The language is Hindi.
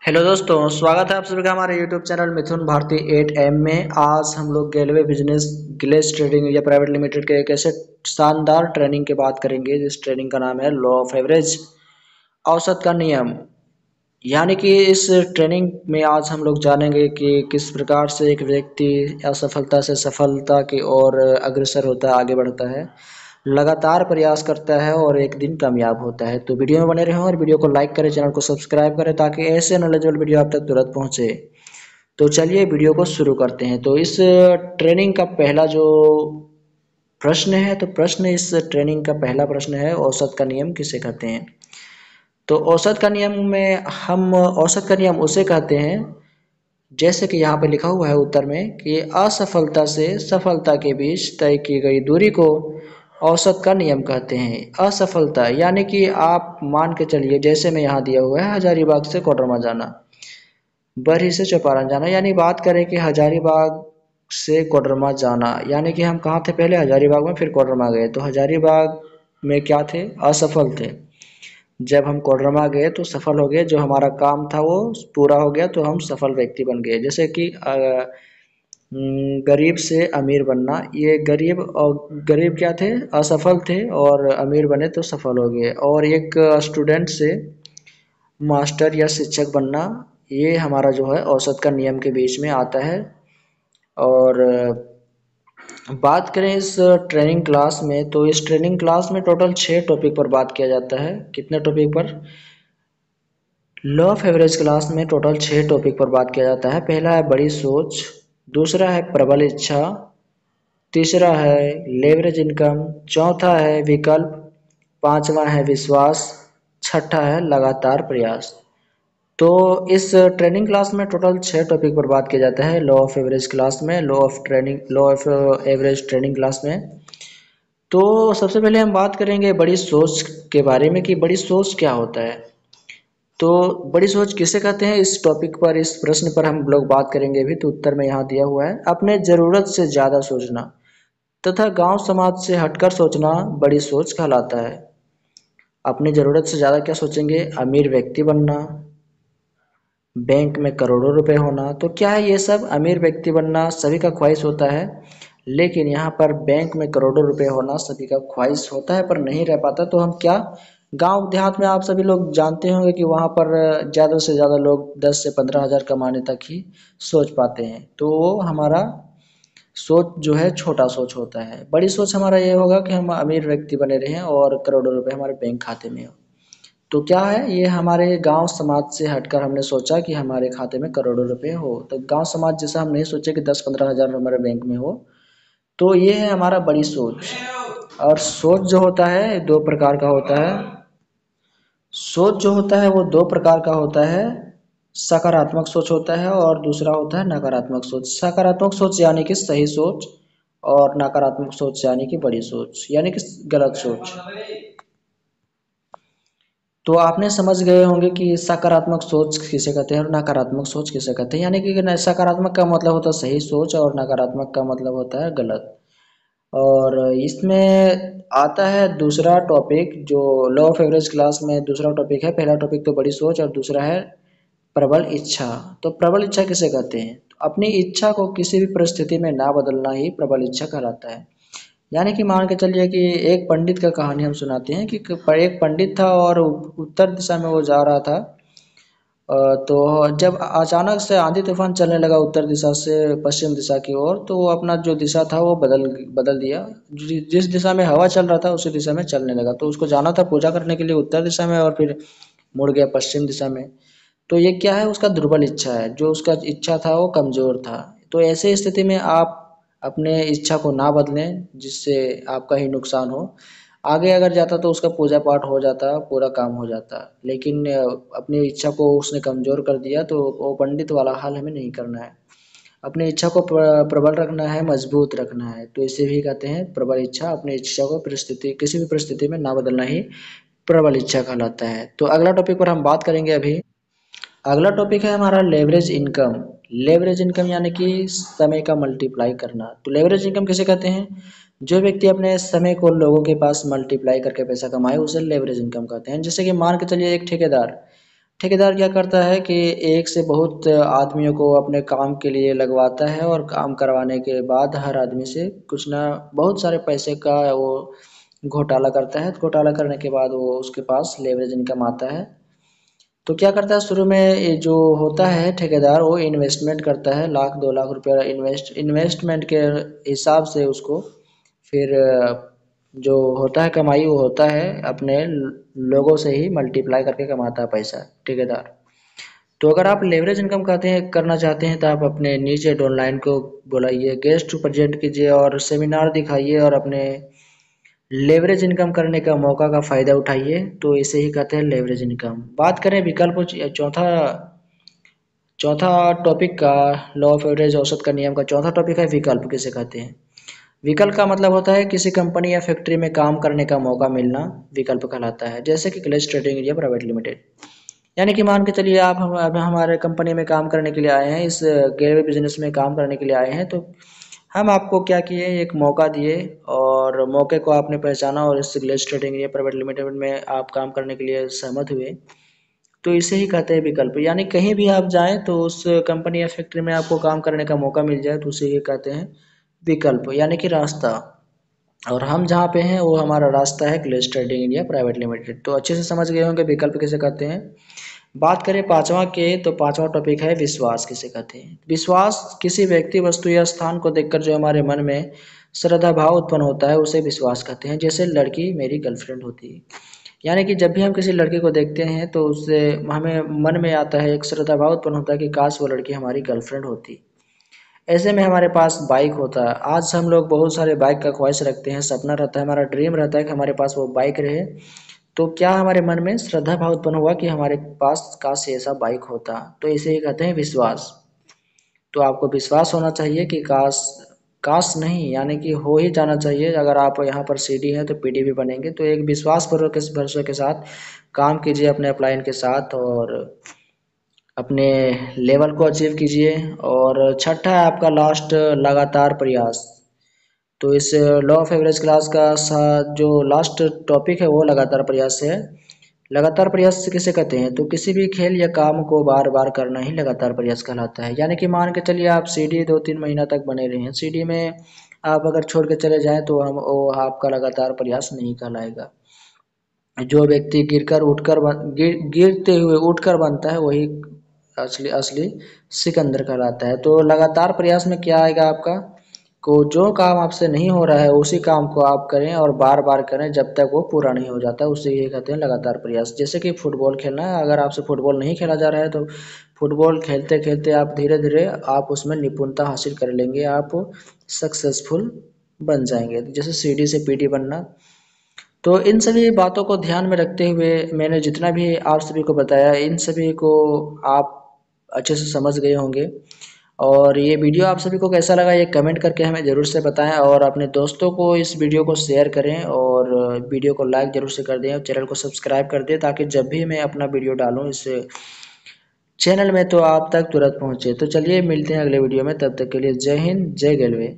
हेलो दोस्तों, स्वागत है आप सभी का हमारे यूट्यूब चैनल मिथुन भारती 8M में। आज हम लोग गेलवे बिजनेस गिलेस ट्रेडिंग या प्राइवेट लिमिटेड के एक ऐसे शानदार ट्रेनिंग की बात करेंगे जिस ट्रेनिंग का नाम है लॉ ऑफ एवरेज, औसत का नियम। यानी कि इस ट्रेनिंग में आज हम लोग जानेंगे कि किस प्रकार से एक व्यक्ति असफलता से सफलता की ओर अग्रसर होता है, आगे बढ़ता है, लगातार प्रयास करता है और एक दिन कामयाब होता है। तो वीडियो में बने रहें और वीडियो को लाइक करें, चैनल को सब्सक्राइब करें ताकि ऐसे नॉलेजेबल वीडियो आप तक तुरंत पहुंचे। तो चलिए वीडियो को शुरू करते हैं। तो इस ट्रेनिंग का पहला जो प्रश्न है, तो प्रश्न इस ट्रेनिंग का पहला प्रश्न है, औसत का नियम किसे कहते हैं। तो औसत का नियम में हम औसत का नियम उसे कहते हैं, जैसे कि यहाँ पे लिखा हुआ है उत्तर में, कि असफलता से सफलता के बीच तय की गई दूरी को औसत का नियम कहते हैं। असफलता यानी कि आप मान के चलिए, जैसे में यहाँ दिया हुआ है हजारीबाग से कोडरमा जाना, बरही से चौपारण जाना। यानी बात करें कि हजारीबाग से कोडरमा जाना, यानी कि हम कहाँ थे पहले, हजारीबाग में, फिर कोडरमा गए। तो हजारीबाग में क्या थे, असफल थे। जब हम कोडरमा गए तो सफल हो गए, जो हमारा काम था वो पूरा हो गया, तो हम सफल व्यक्ति बन गए। जैसे कि गरीब से अमीर बनना, ये गरीब और गरीब क्या थे, असफल थे, और अमीर बने तो सफल हो गए। और एक स्टूडेंट से मास्टर या शिक्षक बनना, ये हमारा जो है औसत का नियम के बीच में आता है। और बात करें इस ट्रेनिंग क्लास में, तो इस ट्रेनिंग क्लास में टोटल 6 टॉपिक पर बात किया जाता है। कितने टॉपिक पर, लॉ ऑफ एवरेज क्लास में टोटल 6 टॉपिक पर बात किया जाता है। पहला है बड़ी सोच, दूसरा है प्रबल इच्छा, तीसरा है लेवरेज इनकम, चौथा है विकल्प, पांचवा है विश्वास, छठा है लगातार प्रयास। तो इस ट्रेनिंग क्लास में टोटल 6 टॉपिक पर बात किया जाता है लॉ ऑफ एवरेज क्लास में, law of average training class में। तो सबसे पहले हम बात करेंगे बड़ी सोच के बारे में, कि बड़ी सोच क्या होता है। तो बड़ी सोच किसे कहते हैं, इस टॉपिक पर, इस प्रश्न पर हम लोग बात करेंगे अभी। तो उत्तर में यहाँ दिया हुआ है, अपने जरूरत से ज्यादा सोचना तथा गांव समाज से हटकर सोचना बड़ी सोच कहलाता है। अपनी जरूरत से ज्यादा क्या सोचेंगे, अमीर व्यक्ति बनना, बैंक में करोड़ों रुपए होना। तो क्या है ये सब, अमीर व्यक्ति बनना सभी का ख्वाहिश होता है, लेकिन यहाँ पर बैंक में करोड़ों रुपए होना सभी का ख्वाहिश होता है पर नहीं रह पाता। तो हम क्या, गांव देहात में आप सभी लोग जानते होंगे कि वहाँ पर ज़्यादा से ज़्यादा लोग 10 से 15 हज़ार कमाने तक ही सोच पाते हैं। तो वो हमारा सोच जो है छोटा सोच होता है। बड़ी सोच हमारा ये होगा कि हम अमीर व्यक्ति बने रहें और करोड़ों रुपए हमारे बैंक खाते में हो। तो क्या है ये, हमारे गांव समाज से हटकर हमने सोचा कि हमारे खाते में करोड़ों रुपए हो। तो गांव समाज जैसा हम नहीं सोचे कि 10-15 हज़ार हमारे बैंक में हो। तो ये है हमारा बड़ी सोच। और सोच जो होता है दो प्रकार का होता है। सोच जो होता है वो दो प्रकार का होता है, सकारात्मक सोच होता है और दूसरा होता है नकारात्मक सोच। सकारात्मक सोच यानी कि सही सोच, और नकारात्मक सोच यानी कि बड़ी सोच, यानी कि गलत सोच। तो आपने समझ गए होंगे कि सकारात्मक सोच किसे कहते हैं और नकारात्मक सोच किसे कहते हैं। यानी कि सकारात्मक का मतलब होता है सही सोच और नकारात्मक का मतलब होता है गलत। और इसमें आता है दूसरा टॉपिक, जो लॉ ऑफ एवरेज क्लास में दूसरा टॉपिक है। पहला टॉपिक तो बड़ी सोच और दूसरा है प्रबल इच्छा। तो प्रबल इच्छा किसे कहते हैं, तो अपनी इच्छा को किसी भी परिस्थिति में ना बदलना ही प्रबल इच्छा कहलाता है। यानी कि मान के चलिए कि एक पंडित का कहानी हम सुनाते हैं कि एक पंडित था और उत्तर दिशा में वो जा रहा था। तो जब अचानक से आंधी तूफान चलने लगा उत्तर दिशा से पश्चिम दिशा की ओर, तो वो अपना जो दिशा था वो बदल बदल दिया। जिस दिशा में हवा चल रहा था उसी दिशा में चलने लगा। तो उसको जाना था पूजा करने के लिए उत्तर दिशा में, और फिर मुड़ गया पश्चिम दिशा में। तो ये क्या है, उसका दुर्बल इच्छा है, जो उसका इच्छा था वो कमजोर था। तो ऐसे स्थिति में आप अपने इच्छा को ना बदलें जिससे आपका ही नुकसान हो। आगे अगर जाता तो उसका पूजा पाठ हो जाता, पूरा काम हो जाता, लेकिन अपनी इच्छा को उसने कमजोर कर दिया। तो वो पंडित वाला हाल हमें नहीं करना है। अपनी इच्छा को प्रबल रखना है, मजबूत रखना है। तो इसे भी कहते हैं प्रबल इच्छा। अपनी इच्छा को परिस्थिति, किसी भी परिस्थिति में ना बदलना ही प्रबल इच्छा कहलाता है। तो अगला टॉपिक पर हम बात करेंगे अभी। अगला टॉपिक है हमारा लेवरेज इनकम। लेवरेज इनकम यानी कि समय का मल्टीप्लाई करना। तो लेवरेज इनकम किसे कहते हैं, जो व्यक्ति अपने समय को लोगों के पास मल्टीप्लाई करके पैसा कमाए उसे लेवरेज इनकम कहते हैं। जैसे कि मान के चलिए एक ठेकेदार ठेकेदार क्या करता है कि एक से बहुत आदमियों को अपने काम के लिए लगवाता है और काम करवाने के बाद हर आदमी से कुछ ना बहुत सारे पैसे का वो घोटाला करता है। घोटाला करने के बाद वो उसके पास लेवरेज इनकम आता है। तो क्या करता है शुरू में ये जो होता है ठेकेदार वो इन्वेस्टमेंट करता है, 1 लाख 2 लाख रुपया इन्वेस्टमेंट के हिसाब से उसको फिर जो होता है कमाई वो होता है अपने लोगों से ही मल्टीप्लाई करके कमाता है पैसा ठेकेदार। तो अगर आप लेवरेज इनकम कहते हैं करना चाहते हैं तो आप अपने नीचे डाउनलाइन को बुलाइए, गेस्ट प्रेजेंट कीजिए और सेमिनार दिखाइए और अपने लेवरेज इनकम करने का मौका का फ़ायदा उठाइए। तो इसे ही कहते हैं लेवरेज इनकम। बात करें विकल्प चौथा चौथा टॉपिक का, लॉ ऑफ एवरेज औसत का नियम का चौथा टॉपिक है विकल्प किसे कहते हैं। विकल्प का मतलब होता है किसी कंपनी या फैक्ट्री में काम करने का मौका मिलना विकल्प कहलाता है। जैसे कि clutch trading India private limited, यानी कि मान के चलिए आप अब हमारे कंपनी में काम करने के लिए आए हैं, इस गेयर बिजनेस में काम करने के लिए आए हैं। तो हम आपको क्या किए, एक मौका दिए और मौके को आपने पहचाना और इस Glaze trading India private limited में आप काम करने के लिए सहमत हुए। तो इसे ही कहते हैं विकल्प। यानी कहीं भी आप जाएं तो उस कंपनी या फैक्ट्री में आपको काम करने का मौका मिल जाए तो उसे ही कहते हैं विकल्प, यानी कि रास्ता। और हम जहाँ पे हैं वो हमारा रास्ता है Glaze trading India private limited. तो अच्छे से समझ गए होंगे विकल्प किसे कहते हैं। बात करें पांचवा के, तो पांचवा टॉपिक है विश्वास किसे कहते हैं। विश्वास किसी व्यक्ति, वस्तु या स्थान को देखकर जो हमारे मन में श्रद्धा भाव उत्पन्न होता है उसे विश्वास कहते हैं। जैसे लड़की मेरी गर्लफ्रेंड होती है, यानी कि जब भी हम किसी लड़के को देखते हैं तो उससे हमें मन में आता है, एक श्रद्धा भाव उत्पन्न होता है कि काश वो लड़की हमारी गर्लफ्रेंड होती। ऐसे में हमारे पास बाइक होता है। आज हम लोग बहुत सारे बाइक का ख्वाहिश रखते हैं, सपना रहता है, हमारा ड्रीम रहता है कि हमारे पास वो बाइक रहे। तो क्या हमारे मन में श्रद्धा भाव उत्पन्न हुआ कि हमारे पास काश ऐसा बाइक होता। तो इसे ही कहते हैं विश्वास। तो आपको विश्वास होना चाहिए कि काश, काश नहीं यानी कि हो ही जाना चाहिए। अगर आप यहाँ पर सीडी हैं तो पीडी भी बनेंगे। तो एक विश्वास पूर्वक इस भरोसे के साथ काम कीजिए अपने अपलाइन के साथ और अपने लेवल को अचीव कीजिए। और छठा है आपका लास्ट, लगातार प्रयास। तो इस लॉ ऑफ एवरेज क्लास का जो लास्ट टॉपिक है वो लगातार प्रयास है। लगातार प्रयास किसे कहते हैं, तो किसी भी खेल या काम को बार बार करना ही लगातार प्रयास कहलाता है। यानी कि मान के चलिए आप सीडी 2-3 महीना तक बने रहे हैं, सीडी में आप अगर छोड़ के चले जाएं तो हम वो आपका लगातार प्रयास नहीं कहलाएगा। जो व्यक्ति गिरते हुए उठकर बनता है वही असली असली सिकंदर कहलाता है। तो लगातार प्रयास में क्या आएगा आपका, को जो काम आपसे नहीं हो रहा है उसी काम को आप करें और बार बार करें जब तक वो पूरा नहीं हो जाता, उसे ये कहते हैं लगातार प्रयास। जैसे कि फुटबॉल खेलना है, अगर आपसे फुटबॉल नहीं खेला जा रहा है तो फुटबॉल खेलते खेलते आप धीरे धीरे आप उसमें निपुणता हासिल कर लेंगे, आप सक्सेसफुल बन जाएंगे। जैसे सीडी से पीडी बनना। तो इन सभी बातों को ध्यान में रखते हुए मैंने जितना भी आप सभी को बताया इन सभी को आप अच्छे से समझ गए होंगे। और ये वीडियो आप सभी को कैसा लगा ये कमेंट करके हमें ज़रूर से बताएं और अपने दोस्तों को इस वीडियो को शेयर करें और वीडियो को लाइक ज़रूर से कर दें और चैनल को सब्सक्राइब कर दें ताकि जब भी मैं अपना वीडियो डालूं इस चैनल में तो आप तक तुरंत पहुंचे। तो चलिए मिलते हैं अगले वीडियो में, तब तक के लिए जय हिंद जय रेलवे।